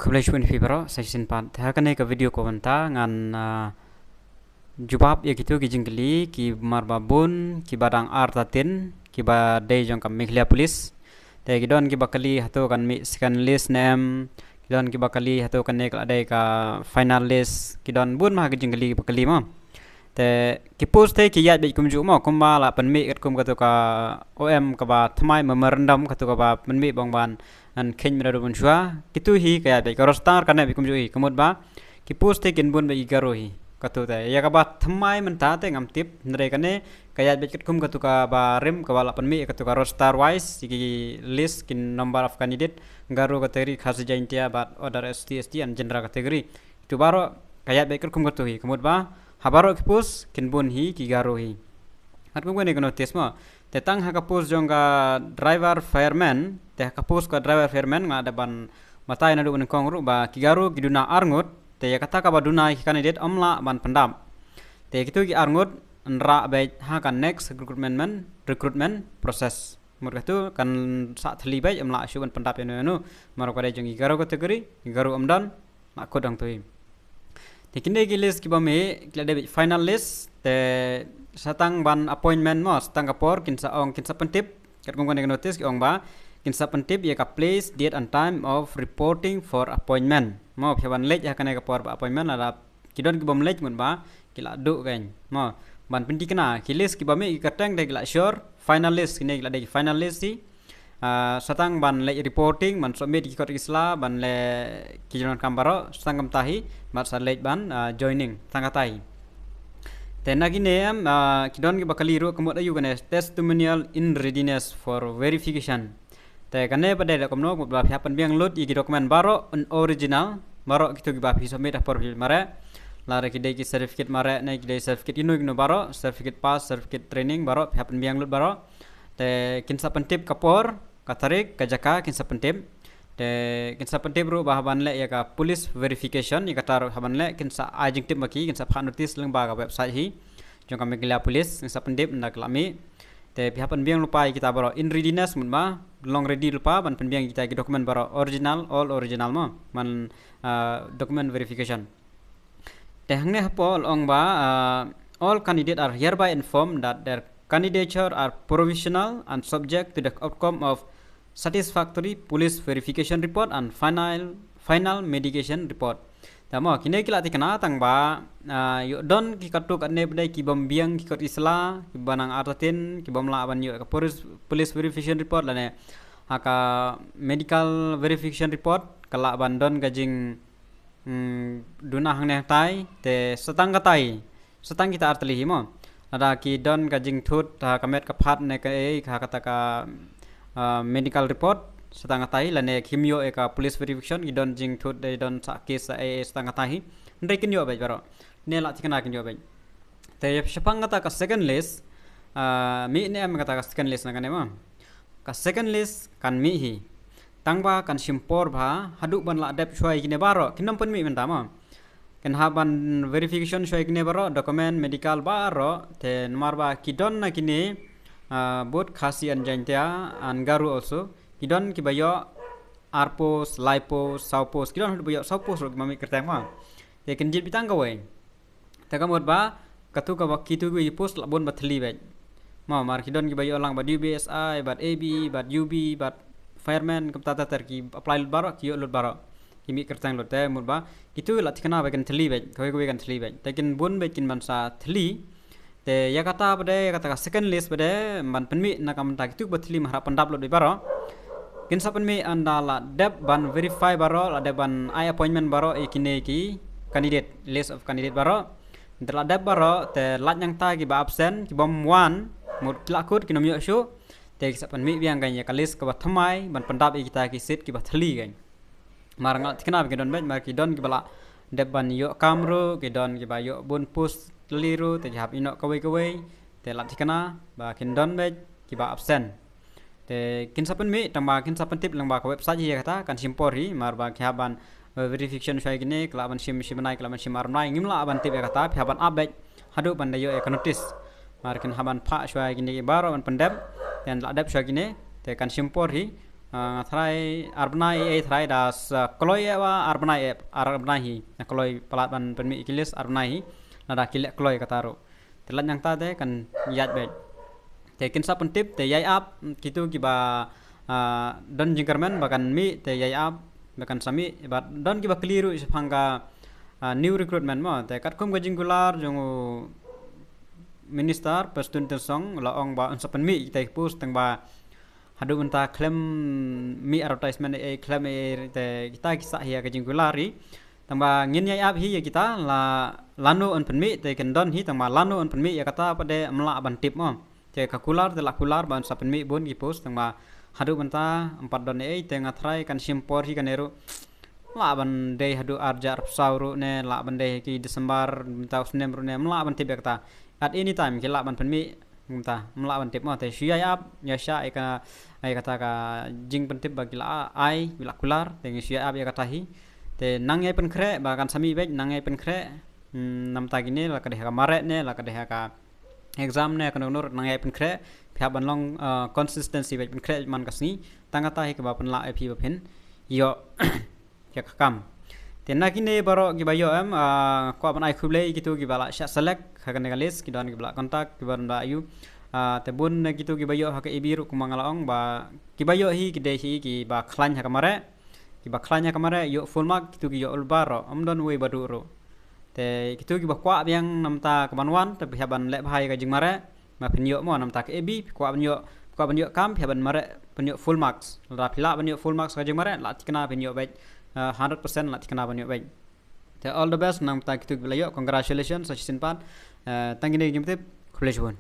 Kebelajuan Fibro season 4 Hakan ke video ko banta ngan jubab ya gitu ki jinggeli ki marbabun ki badang artatin ki ba day jong kam mihlia polis te ki don ki bakali hato kan mi scan list name ki don ki bakali hato kan nek adai ka final list ki don bun ma ki jinggeli bakali ma te ki post te ki yat be kumju ma kumba la pan mi kat kum ka to ka om ka ba thmai memerendam ka to ka ba pan mi bong ban an khen mera bun shwa kitu hi ka yat be ka rostar kan be kumju hi kumut ba ki post te kin bun be garo hi katu te ya ka ba thmai men ta te ngam tip nre kane kaya bet kum katu ka ba rem ka wala pan mi katu ka roster wise ki list kin number of candidate garu kategori khas jaintia ba order ST and general category tu baro kaya bet kum katu hi kumut ba habaro ki pus kin bun hi ki garu hi hat kum ne kono tesma te tang ha ka pus jonga driver fireman te ka pus ka driver fireman nga ada ban matai na du ne kongru ba ki garu ki duna arngut te ya kata ka baduna ki candidate amla ban pendam te kitu ki arngut nra be ha kan next recruitment process mur katu kan sa thli be amla shu ban pendap enu maro ka jongi garu kategori garu amdan ma kodang tu te kinde ki list ki bame klade final list te satang ban appointment mo satang kapor kin sa pentip kat kong kan notice ki ong ba kin sa pentip ya ka place date and time of reporting for appointment mo phaban lej ya kan ka por appointment ada kidon ki bom lej mun ba kila du kan mo ban penti kena ki list ki bame ki katang de kila sure final list kine kila de final list si satang ban lej reporting ban submit ki kot isla ban le ki jonan kambaro satang kam tahi mat sa lej ban joining tangatai tena gine kidon ki bakali ru kemot ayu kan testimonial in readiness for verification te kane pada da komno ba phapan biang load i dokumen baro an original baro kitu gi ba phi submit por mare lare ki de ki certificate mare na ki de certificate inu gno baro certificate pass certificate training baro phapan biang load baro te kin sa pentip kapor katarik kajaka kin sa pentip te kin sa pentip ru ba ban le ya ka police verification i katar haban le kin sa ajing tip maki kin sa phan notice leng ba ka website hi jong ka megila police kin sa pentip ndak lami te pihak penbiang lupa kita baro in readiness mun ba long ready lupa ban penbiang kita ki dokumen baro original all original ma man document verification te hangne hapol ong ba all candidates are hereby informed that their candidature are provisional and subject to the outcome of satisfactory police verification report and final medication report tamo kine kila tikana tang ba yo don ki katuk ane bedai ki bambiang ki kot isla ki banang artatin ki bamla ban yo ka police verification report lane haka medical verification report kala ban don gajing duna hangne tai te setang katai setang kita artli himo ada ki don gajing thut kamet ka phat ne ka e kata ka medical report setengah tahi lane kimio eka police verification idon jing thut de don sa case setengah tahi ndai kinyo bai baro ne la tikana kinyo bai te shapang kata ka second list mi ne am kata ka second list na kane ma ka second list kan mi hi tangba kan simpor bha hadu ban la dep shoi kine baro kinam pun mi menta ma kan haban verification shoi kine baro document medical baro te marba kidon na kine bot khasi an jaintia an garu also kidon ki bayo arpos lipos saupos kidon bayo saupos ro mami kertang ma te kin jit bitang gawe ta kamot ba katu ka wakitu gi post labon bathli be ma mar kidon ki bayo lang ba DBSI bat AB bat UB bat fireman kam tata ter ki apply lut baro ki lut baro ki mi kertang lut te mut ba kitu la tikana ba kan thli be kowe kan thli be te kin bun be kin ban sa thli te ya kata bade kata second list bade ban penmi na kam ta kitu bathli mahra pandap lut be baro kin sapan mi andala dep ban verify baro ada ban I appointment baro ikine ki candidate list of candidate baro ndala dep baro te lat yang ta ki ba absent ki bom wan mut lakut ki nomyo shu te sapan mi biang ganya ka list ka ba thamai ban pandap kita ki sit ki ba thli gan marang tikna ki don mar ki don ki bala dep ban yo kamru ki don ki ba yo bun post liru te hab ino kawai te lat tikna ba kin don be ki ba absent te kin sapen mi tamba kin sapen tip lang ba ka website hi kata kan simpori mar ba khaban verification shai gine klaban sim simanai klaban simar nai ngimla ban tip kata khaban update hadu ban dayo e notice mar kin haban pha shai gine baro ban pendep dan la dap shai gine te kan simpori Try arbna try das kloy wa arbna hi kloy pelat ban penmi ikilis arbna hi nada kilek kloy kataro telan yang tade kan yat be te kin sa tip te yai ap kitu kiba don jingkerman bahkan mi te yai ap bahkan sami bat don kiba keliru isphangka new recruitment mo te kat kum gajingular jongu minister pastun tersong la ong ba unsa penmi te pus teng ba hadu unta klaim mi advertisement klaim te kita kisah ya gajingulari tamba ngin yai ap hi ya kita la lanu on penmi te kendon hi tamba lanu on penmi ya kata pada melak ban tip mo te kakular te lakular ban sa penmi bon gi post tamba hadu banta 4 don te ngatrai kan simpor hi kanero la ban de hadu arjar sauru ne la ban de ki Desember banta usnem rune melak ban tip ya kata at any time ki la ban penmi banta melak ban tip mo te syai ap ya sya ai kata ka jing pentip bagi la ai bila kular te syai ap ya kata hi te nangai pen kre bahkan sami bek nangai pen kre nam ta gini la kadeh ka mare ne la kadeh ka exam ne kan nur nangai pen kre phya ban long consistency bek pen kre man kasni tanga ta hi ka ba pen la ip pen yo ya kam te na kini baro gi bayo am ko ban ai khuble gitu gi bala sya select ka kan galis ki don gi bala kontak ki ban ba ayu te bun gitu gi bayo ha ka ibiru kumangalaong ba ki bayo hi ki de hi ki ba khlan ha ka mare baklanya kemarin yuk full mark gitu yuk ulbaro amdon we baduro te gitu gi bakwa yang namta kemanwan tapi haban lek bahai ka jing mare ma penyuk mo namta ke ebi kwa penyuk kam haban mare penyuk full marks la pila penyuk full marks ka jing mare la tikna penyuk baik 100% la tikna penyuk baik te all the best namta gitu bilayuk congratulations sa simpan tangine jimtip khulejon